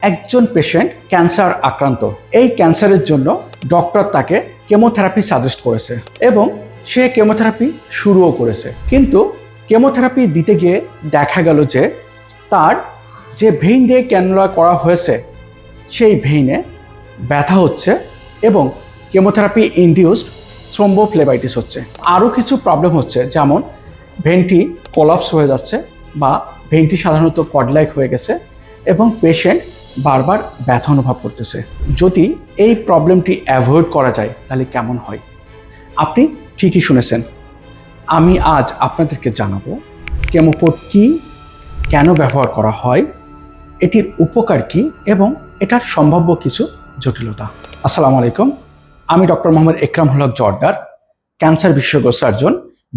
একজন patient cancer আক্রান্ত। এই ক্যান্সারের জন্য ডক্টর তাকে কেমোথেরাপি সাজেস্ট করেছে এবং সে কেমোথেরাপি শুরুও করেছে। কিন্তু কেমোথেরাপি দিতে গিয়ে দেখা গেল যে তার যে ভেইন দিয়ে ক্যানুলা করা হয়েছে সেই ভেইনে ব্যথা হচ্ছে এবং কেমোথেরাপি ইনডিউসড থ্রোম্বোফ্লেবাইটিস হচ্ছে। আরও কিছু প্রবলেম হচ্ছে, যেমন ভেইনটি কোলাপস হয়ে যাচ্ছে বা ভেইনটি সাধারণত কর্ড-লাইক হয়ে গেছে এবং পেশেন্ট বারবার ব্যথা অনুভব করতেছে। যদি এই প্রবলেমটি অ্যাভয়েড করা যায় তাহলে কেমন হয়? আপনি ঠিকই শুনেছেন। আমি আজ আপনাদেরকে জানাবো কেমোপোর্ট কী, কেন ব্যবহার করা হয়, এটির উপকার কী এবং এটার সম্ভাব্য কিছু জটিলতা। আসসালামু আলাইকুম, আমি ডক্টর মোহাম্মদ একরামুল হক জর্দার, ক্যান্সার বিশেষজ্ঞ সার্জন,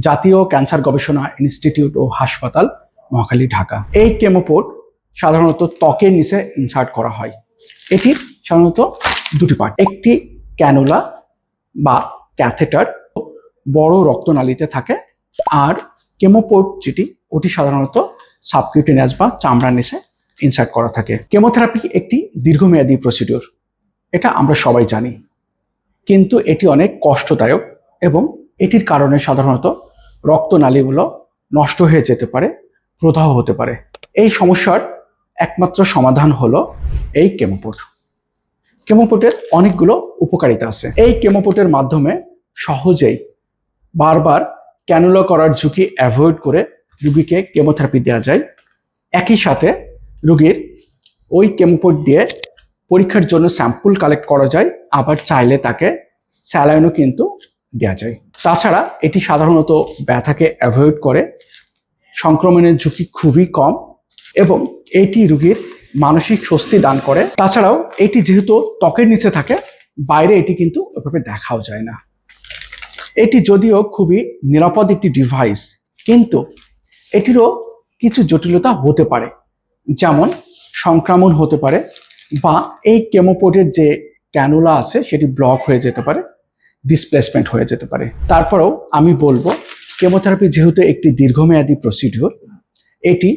জাতীয় ক্যান্সার গবেষণা ইনস্টিটিউট ও হাসপাতাল, মহাখালী, ঢাকা। এই কেমোপোর্ট সাধারণত ত্বকের নিচে ইনসার্ট করা হয়। এটির সাধারণত দুটি পার্ট, একটি ক্যানুলা বা ক্যাথেটার বড় রক্তনালীতে থাকে, আর কেমোপোর্ট যেটি ওটি সাধারণত সাবকিউটেনিয়াস বা চামড়ার নিচে ইনসার্ট করা থাকে। কেমোথেরাপি একটি দীর্ঘমেয়াদী প্রসিডিওর, এটা আমরা সবাই জানি, কিন্তু এটি অনেক কষ্টদায়ক এবং এটির কারণে সাধারণত রক্তনালীগুলো নষ্ট হয়ে যেতে পারে, প্রদাহ হতে পারে। এই সমস্যার একমাত্র সমাধান হলো এই কেমোপোর্ট। কেমোপোর্টের অনেকগুলো উপকারিতা আছে। এই কেমোপোর্টের মাধ্যমে সহজেই বারবার ক্যানুলা করার ঝুঁকি অ্যাভয়েড করে রোগীকে কেমোথেরাপি দেওয়া যায়। একই সাথে রোগীর ওই কেমোপোর্ট দিয়ে পরীক্ষার জন্য স্যাম্পল কালেক্ট করা যায়, আবার চাইলে তাকে স্যালাইনও কিন্তু দেওয়া যায়। তাছাড়া এটি সাধারণত ব্যথাকে অ্যাভয়েড করে, সংক্রমণের ঝুঁকি খুবই কম এবং এটি রোগীর মানসিক স্বস্তি দান করে। তাছাড়াও এটি যেহেতু ত্বকের নিচে থাকে, বাইরে এটি কিন্তু ওইভাবে দেখাও যায় না। এটি যদিও খুবই নিরাপদ একটি ডিভাইস, কিন্তু এটিরও কিছু জটিলতা হতে পারে, যেমন সংক্রমণ হতে পারে বা এই কেমোপোর্টের যে ক্যানুলা আছে সেটি ব্লক হয়ে যেতে পারে, ডিসপ্লেসমেন্ট হয়ে যেতে পারে। তারপরেও আমি বলবো কেমোথেরাপি যেহেতু একটি দীর্ঘমেয়াদী প্রসিডিওর, এটি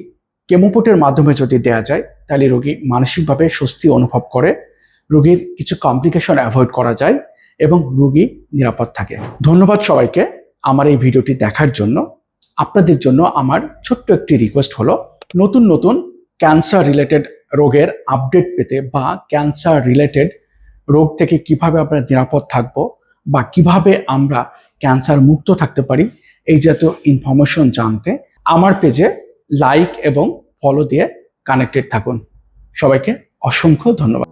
কেমোপোর্টের মাধ্যমে যদি দেয়া যায় তাহলে রোগী মানসিকভাবে স্বস্তি অনুভব করে, রোগীর কিছু কমপ্লিকেশন অ্যাভয়েড করা যায় এবং রোগী নিরাপদ থাকে। ধন্যবাদ সবাইকে আমার এই ভিডিওটি দেখার জন্য। আপনাদের জন্য আমার ছোট্ট একটি রিকোয়েস্ট হলো, নতুন নতুন ক্যান্সার রিলেটেড রোগের আপডেট পেতে বা ক্যান্সার রিলেটেড রোগ থেকে কিভাবে আমরা নিরাপদ থাকবো বা কিভাবে আমরা ক্যান্সার মুক্ত থাকতে পারি, এই জাতীয় ইনফরমেশন জানতে আমার পেজে লাইক এবং ফলো দিয়ে কানেক্টেড থাকুন। সবাইকে অসংখ্য ধন্যবাদ।